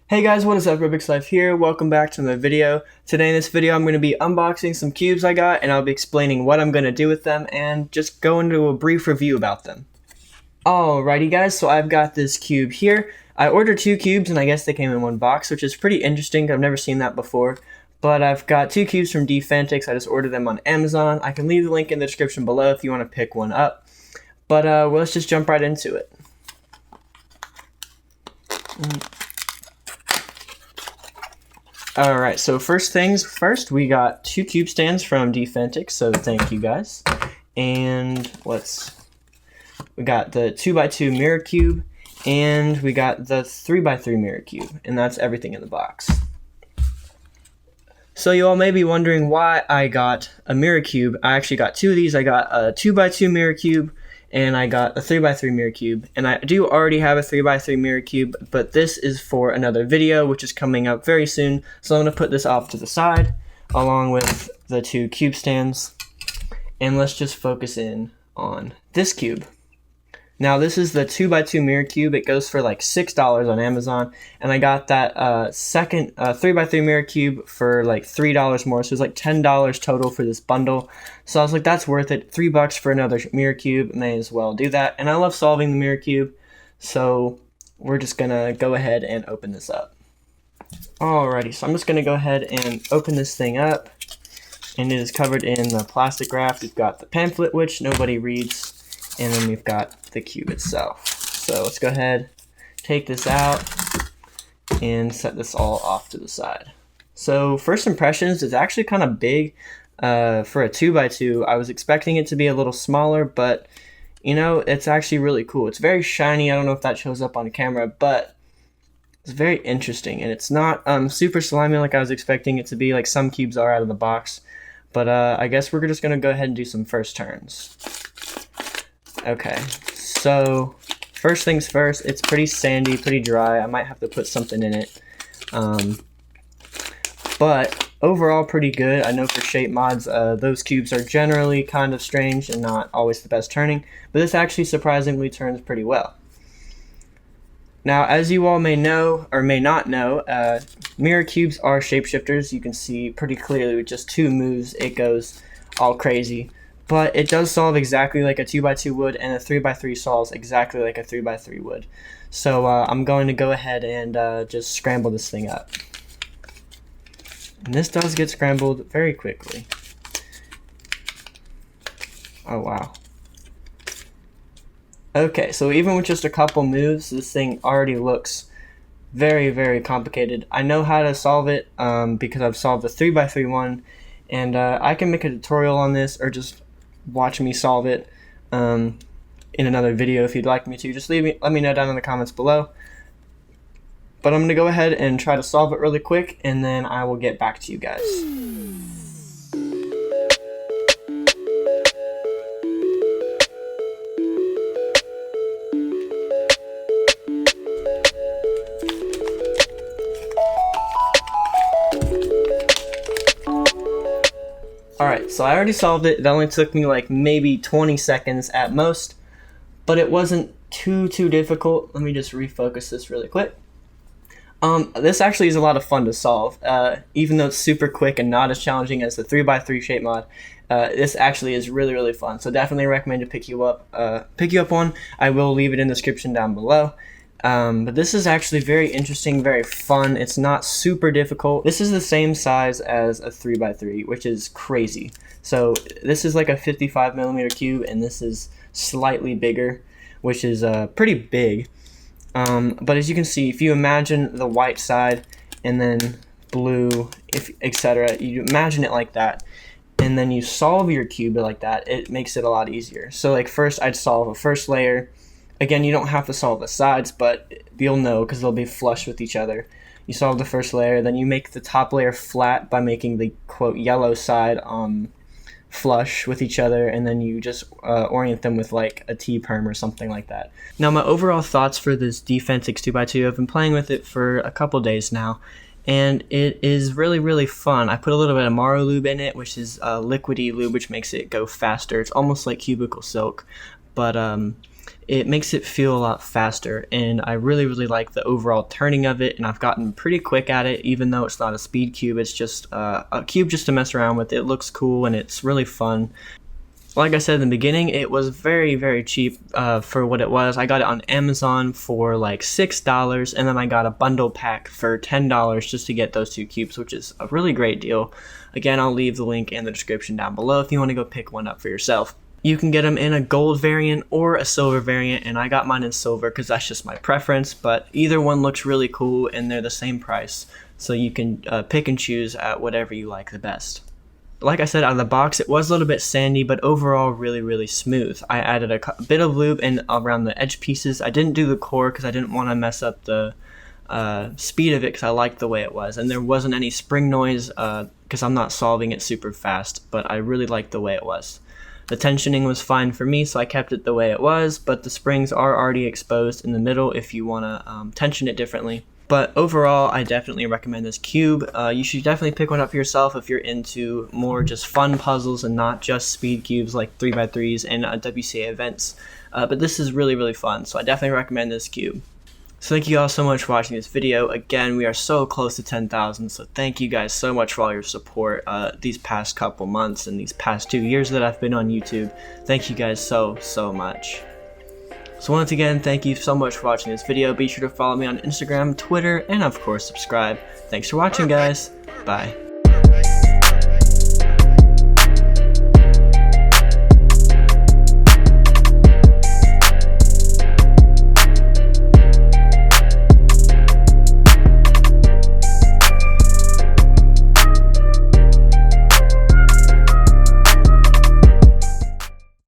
Hey guys, what is up? RubiksLife here. Welcome back to my video. Today in this video I'm going to be unboxing some cubes I got, and I'll be explaining what I'm going to do with them and just go into a brief review about them. Alrighty guys, so I've got this cube here. I ordered 2 cubes and I guess they came in one box, which is pretty interesting. I've never seen that before. But I've got 2 cubes from D-Fantix. I just ordered them on Amazon. I can leave the link in the description below if you want to pick one up. But well, let's just jump right into it. Alright, so first things first, we got 2 cube stands from D-Fantix, so thank you guys. And we got the 2x2 mirror cube, and we got the 3x3 mirror cube, and that's everything in the box. So you all may be wondering why I got a mirror cube. I actually got 2 of these. I got a 2x2 mirror cube, and I got a 3x3 mirror cube. And I do already have a 3x3 mirror cube, but this is for another video, which is coming up very soon. So I'm going to put this off to the side, along with the 2 cube stands. And let's just focus in on this cube. Now this is the 2x2 mirror cube. It goes for like $6 on Amazon, and I got that second 3x3 mirror cube for like $3 more, so it was like $10 total for this bundle. So I was like, that's worth it. $3 for another mirror cube, may as well do that. And I love solving the mirror cube, so we're just gonna go ahead and open this up. Alrighty, so I'm just gonna go ahead and open this thing up, and it is covered in the plastic wrap. We've got the pamphlet, which nobody reads, and then we've got the cube itself. So let's go ahead, take this out, and set this all off to the side. So first impressions, it's actually kind of big for a 2x2. I was expecting it to be a little smaller, but you know, it's actually really cool. It's very shiny. I don't know if that shows up on camera, but it's very interesting, and it's not super slimy like I was expecting it to be, like some cubes are out of the box. But I guess we're just gonna go ahead and do some first turns. Okay, so first things first, it's pretty sandy, pretty dry. I might have to put something in it. But overall pretty good. I know for shape mods, those cubes are generally kind of strange and not always the best turning, but this actually surprisingly turns pretty well. Now, as you all may know, or may not know, mirror cubes are shapeshifters. You can see pretty clearly with just 2 moves, it goes all crazy. But it does solve exactly like a 2x2 would, and a 3x3 solves exactly like a 3x3 would. So I'm going to go ahead and just scramble this thing up. And this does get scrambled very quickly. Oh wow. Okay, so even with just a couple moves, this thing already looks very, very complicated. I know how to solve it because I've solved the 3x3 one, and I can make a tutorial on this, or just watch me solve it in another video if you'd like me to. Just let me know down in the comments below. But I'm going to go ahead and try to solve it really quick, and then I will get back to you guys. Alright, so I already solved it. It only took me like maybe 20 seconds at most, but it wasn't too difficult. Let me just refocus this really quick. This actually is a lot of fun to solve. Even though it's super quick and not as challenging as the 3x3 shape mod, this actually is really fun. So definitely recommend to pick you up one. I will leave it in the description down below. But this is actually very interesting, very fun. It's not super difficult. This is the same size as a 3x3, which is crazy. So this is like a 55mm cube, and this is slightly bigger, which is pretty big. But as you can see, if you imagine the white side and then blue, etc., you imagine it like that, and then you solve your cube like that, it makes it a lot easier. So like first I'd solve a first layer. Again, you don't have to solve the sides, but you'll know because they'll be flush with each other. You solve the first layer, then you make the top layer flat by making the quote yellow side flush with each other, and then you just orient them with like a T-perm or something like that. Now my overall thoughts for this D-Fantix 2x2, I've been playing with it for a couple days now, and it is really fun. I put a little bit of Maro lube in it, which is liquidy lube, which makes it go faster. It's almost like cubicle silk, but it makes it feel a lot faster, and I really like the overall turning of it, and I've gotten pretty quick at it. Even though it's not a speed cube, it's just a cube just to mess around with. It looks cool and it's really fun. Like I said in the beginning, it was very cheap for what it was. I got it on Amazon for like $6, and then I got a bundle pack for $10 just to get those 2 cubes, which is a really great deal. Again, I'll leave the link in the description down below if you want to go pick one up for yourself. You can get them in a gold variant or a silver variant, and I got mine in silver because that's just my preference, but either one looks really cool and they're the same price, so you can pick and choose at whatever you like the best. Like I said, out of the box, it was a little bit sandy, but overall really smooth. I added a bit of lube in around the edge pieces. I didn't do the core because I didn't want to mess up the speed of it, because I liked the way it was, and there wasn't any spring noise because I'm not solving it super fast, but I really liked the way it was. The tensioning was fine for me, so I kept it the way it was, but the springs are already exposed in the middle if you want to tension it differently. But overall, I definitely recommend this cube. You should definitely pick one up for yourself if you're into more just fun puzzles and not just speed cubes like 3x3s and WCA events. But this is really fun, so I definitely recommend this cube. So thank you all so much for watching this video. Again, we are so close to 10,000, so thank you guys so much for all your support these past couple months and these past 2 years that I've been on YouTube. Thank you guys so much. So once again, thank you so much for watching this video. Be sure to follow me on Instagram, Twitter, and of course subscribe. Thanks for watching, guys. Bye.